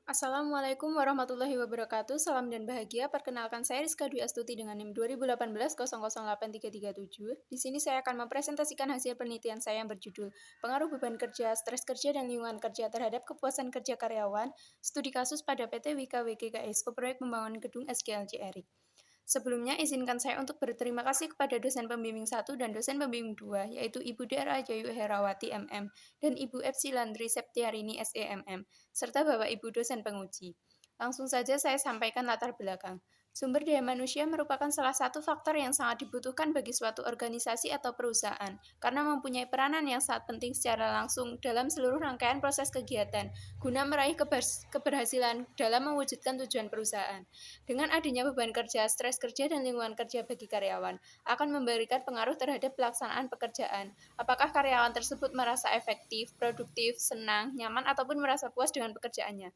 Assalamualaikum warahmatullahi wabarakatuh. Salam dan bahagia. Perkenalkan saya Rizka Dwi Astuti dengan NIM 2018-008337. Di sini saya akan mempresentasikan hasil penelitian saya yang berjudul Pengaruh Beban Kerja, Stres Kerja, dan Lingkungan Kerja terhadap Kepuasan Kerja Karyawan, Studi Kasus pada PT Wika WGKSO Proyek Pembangunan Gedung SGLJ Erik. Sebelumnya, izinkan saya untuk berterima kasih kepada dosen pembimbing 1 dan dosen pembimbing 2, yaitu Ibu Dara Jayu Herawati MM dan Ibu Epsi Landri Septiarini SEMM, serta Bapak Ibu dosen penguji. Langsung saja saya sampaikan latar belakang. Sumber daya manusia merupakan salah satu faktor yang sangat dibutuhkan bagi suatu organisasi atau perusahaan, karena mempunyai peranan yang sangat penting secara langsung dalam seluruh rangkaian proses kegiatan, guna meraih keberhasilan dalam mewujudkan tujuan perusahaan. Dengan adanya beban kerja, stres kerja, dan lingkungan kerja bagi karyawan, akan memberikan pengaruh terhadap pelaksanaan pekerjaan. Apakah karyawan tersebut merasa efektif, produktif, senang, nyaman, ataupun merasa puas dengan pekerjaannya?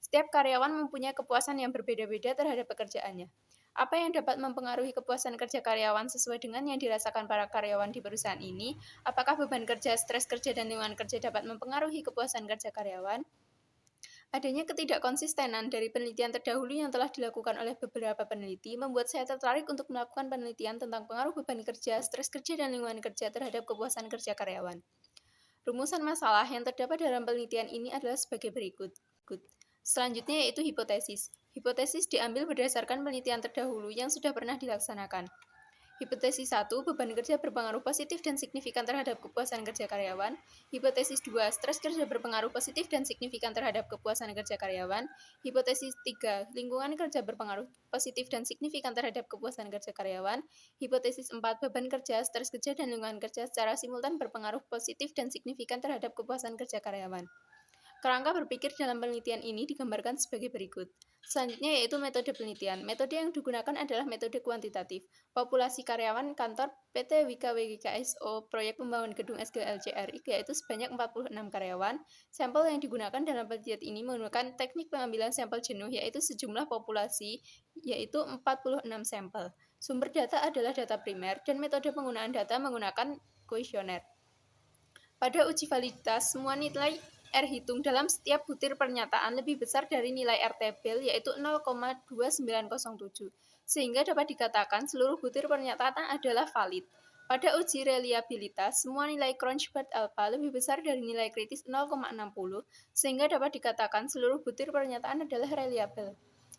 Setiap karyawan mempunyai kepuasan yang berbeda-beda terhadap pekerjaannya. Apa yang dapat mempengaruhi kepuasan kerja karyawan sesuai dengan yang dirasakan para karyawan di perusahaan ini? Apakah beban kerja, stres kerja, dan lingkungan kerja dapat mempengaruhi kepuasan kerja karyawan? Adanya ketidakkonsistenan dari penelitian terdahulu yang telah dilakukan oleh beberapa peneliti membuat saya tertarik untuk melakukan penelitian tentang pengaruh beban kerja, stres kerja, dan lingkungan kerja terhadap kepuasan kerja karyawan. Rumusan masalah yang terdapat dalam penelitian ini adalah sebagai berikut. Selanjutnya yaitu hipotesis. Hipotesis diambil berdasarkan penelitian terdahulu yang sudah pernah dilaksanakan. Hipotesis 1, beban kerja berpengaruh positif dan signifikan terhadap kepuasan kerja karyawan. Hipotesis 2, stres kerja berpengaruh positif dan signifikan terhadap kepuasan kerja karyawan. Hipotesis 3, lingkungan kerja berpengaruh positif dan signifikan terhadap kepuasan kerja karyawan. Hipotesis 4, beban kerja, stres kerja, dan lingkungan kerja secara simultan berpengaruh positif dan signifikan terhadap kepuasan kerja karyawan. Kerangka berpikir dalam penelitian ini digambarkan sebagai berikut. Selanjutnya yaitu metode penelitian. Metode yang digunakan adalah metode kuantitatif. Populasi karyawan kantor PT Wika WGKSO Proyek Pembangunan Gedung SGLJ Erik yaitu sebanyak 46 karyawan. Sampel yang digunakan dalam penelitian ini menggunakan teknik pengambilan sampel jenuh yaitu sejumlah populasi yaitu 46 sampel. Sumber data adalah data primer dan metode penggunaan data menggunakan kuesioner. Pada uji validitas, semua nilai R hitung dalam setiap butir pernyataan lebih besar dari nilai R tabel yaitu 0,2907, sehingga dapat dikatakan seluruh butir pernyataan adalah valid. Pada uji reliabilitas, semua nilai Cronchbard alpha lebih besar dari nilai kritis 0,60, sehingga dapat dikatakan seluruh butir pernyataan adalah reliable.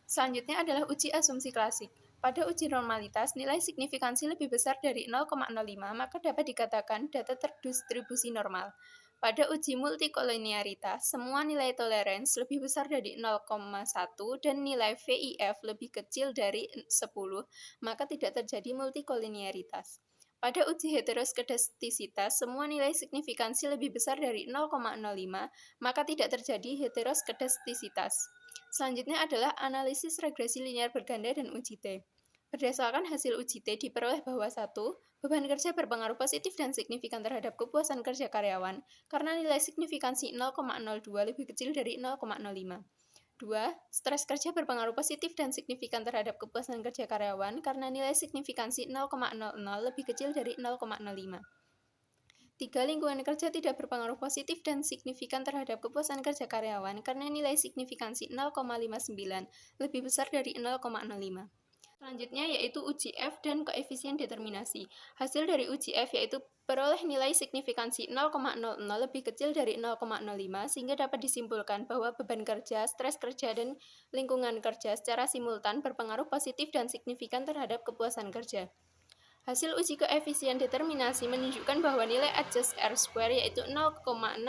Selanjutnya adalah uji asumsi klasik. Pada uji normalitas, nilai signifikansi lebih besar dari 0,05, maka dapat dikatakan data terdistribusi normal. Pada uji multikolinearitas, semua nilai tolerance lebih besar dari 0,1 dan nilai VIF lebih kecil dari 10, maka tidak terjadi multikolinearitas. Pada uji heteroskedastisitas, semua nilai signifikansi lebih besar dari 0,05, maka tidak terjadi heteroskedastisitas. Selanjutnya adalah analisis regresi linear berganda dan uji T. Berdasarkan hasil uji T diperoleh bahwa 1. Beban kerja berpengaruh positif dan signifikan terhadap kepuasan kerja karyawan karena nilai signifikansi 0,02 lebih kecil dari 0,05. 2. Stres kerja berpengaruh positif dan signifikan terhadap kepuasan kerja karyawan karena nilai signifikansi 0,00 lebih kecil dari 0,05. 3. Lingkungan kerja tidak berpengaruh positif dan signifikan terhadap kepuasan kerja karyawan karena nilai signifikansi 0,59 lebih besar dari 0,05. Selanjutnya yaitu uji F dan koefisien determinasi. Hasil dari uji F yaitu peroleh nilai signifikansi 0,00 lebih kecil dari 0,05 sehingga dapat disimpulkan bahwa beban kerja, stres kerja, dan lingkungan kerja secara simultan berpengaruh positif dan signifikan terhadap kepuasan kerja. Hasil uji koefisien determinasi menunjukkan bahwa nilai adjust R-square yaitu 0,663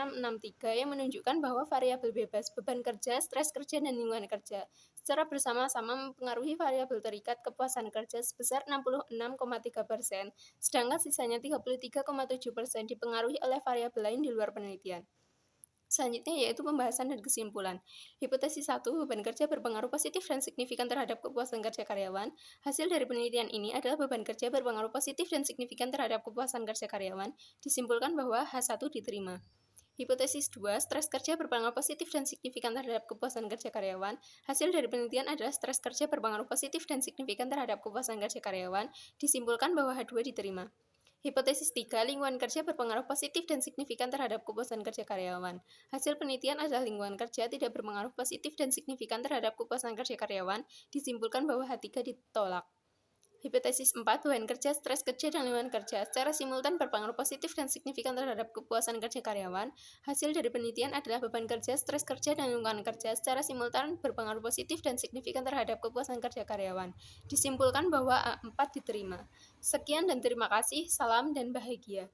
yang menunjukkan bahwa variabel bebas, beban kerja, stres kerja, dan lingkungan kerja secara bersama-sama mempengaruhi variabel terikat kepuasan kerja sebesar 66,3%, sedangkan sisanya 33,7% dipengaruhi oleh variabel lain di luar penelitian. Selanjutnya yaitu pembahasan dan kesimpulan. Hipotesis 1, beban kerja berpengaruh positif dan signifikan terhadap kepuasan kerja karyawan. Hasil dari penelitian ini adalah beban kerja berpengaruh positif dan signifikan terhadap kepuasan kerja karyawan. Disimpulkan bahwa H1 diterima. Hipotesis 2, stres kerja berpengaruh positif dan signifikan terhadap kepuasan kerja karyawan. Hasil dari penelitian adalah stres kerja berpengaruh positif dan signifikan terhadap kepuasan kerja karyawan. Disimpulkan bahwa H2 diterima. Hipotesis 3, lingkungan kerja berpengaruh positif dan signifikan terhadap kepuasan kerja karyawan. Hasil penelitian adalah lingkungan kerja tidak berpengaruh positif dan signifikan terhadap kepuasan kerja karyawan, disimpulkan bahwa H3 ditolak. Hipotesis 4, beban kerja, stres kerja, dan lingkungan kerja secara simultan berpengaruh positif dan signifikan terhadap kepuasan kerja karyawan. Hasil dari penelitian adalah beban kerja, stres kerja, dan lingkungan kerja secara simultan berpengaruh positif dan signifikan terhadap kepuasan kerja karyawan. Disimpulkan bahwa A4 diterima. Sekian dan terima kasih, salam dan bahagia.